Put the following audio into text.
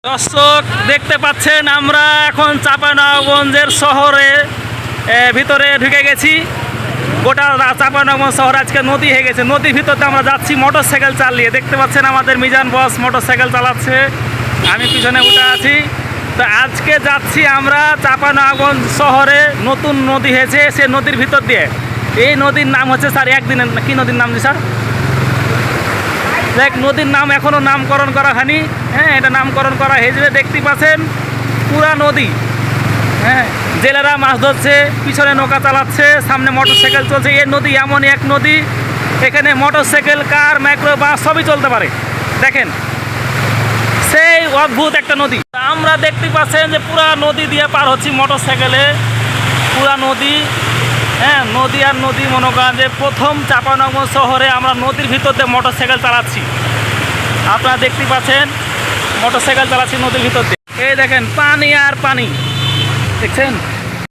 দর্শক দেখতে পাচ্ছেন আমরা এখন চাঁপাইনবাবগঞ্জের শহরে ভিতরে ঢুকে গেছি। গোটা চাঁপাইনবাবগঞ্জ শহর আজকে নদী হয়ে গেছে। নদীর ভিতরে আমরা যাচ্ছি মোটর সাইকেল চালিয়ে। দেখতে পাচ্ছেন আমাদের মিজান বস মোটর সাইকেল চালাচ্ছে, আমি পিছনে উঠে আছি। তো আজকে যাচ্ছি আমরা চাঁপাইনবাবগঞ্জ শহরে, নতুন নদী হয়েছে সে নদীর ভিতর দিয়ে। এই নদীর নাম হচ্ছে স্যার একদিনের কি নদীর নাম স্যার? দেখ নদীর নাম এখনও নামকরণ করা হয়নি। হ্যাঁ, এটা নামকরণ করা হয়েছে। দেখতে পাচ্ছেন পুরা নদী। হ্যাঁ, জেলেরা মাছ ধরছে, পিছনে নৌকা চালাচ্ছে, সামনে মোটর সাইকেল চলছে। এই নদী এমনই এক নদী, এখানে মোটর সাইকেল, কার, মাইক্রো বাস সবই চলতে পারে। দেখেন সেই অদ্ভুত একটা নদী। আমরা দেখতে পাচ্ছেন যে পুরা নদী দিয়ে পার হচ্ছি মোটর সাইকেলে। পুরা নদী, হ্যাঁ নদী আর নদী। মনে করেন যে প্রথম চাঁপাইনবাবগঞ্জ শহরে আমরা নদীর ভিতর দিয়ে মোটর সাইকেল চালাচ্ছি। আপনারা দেখতে পাচ্ছেন মোটর সাইকেল চালাচ্ছি নদীর ভিতর দিয়ে। এই দেখেন পানি আর পানি, দেখছেন।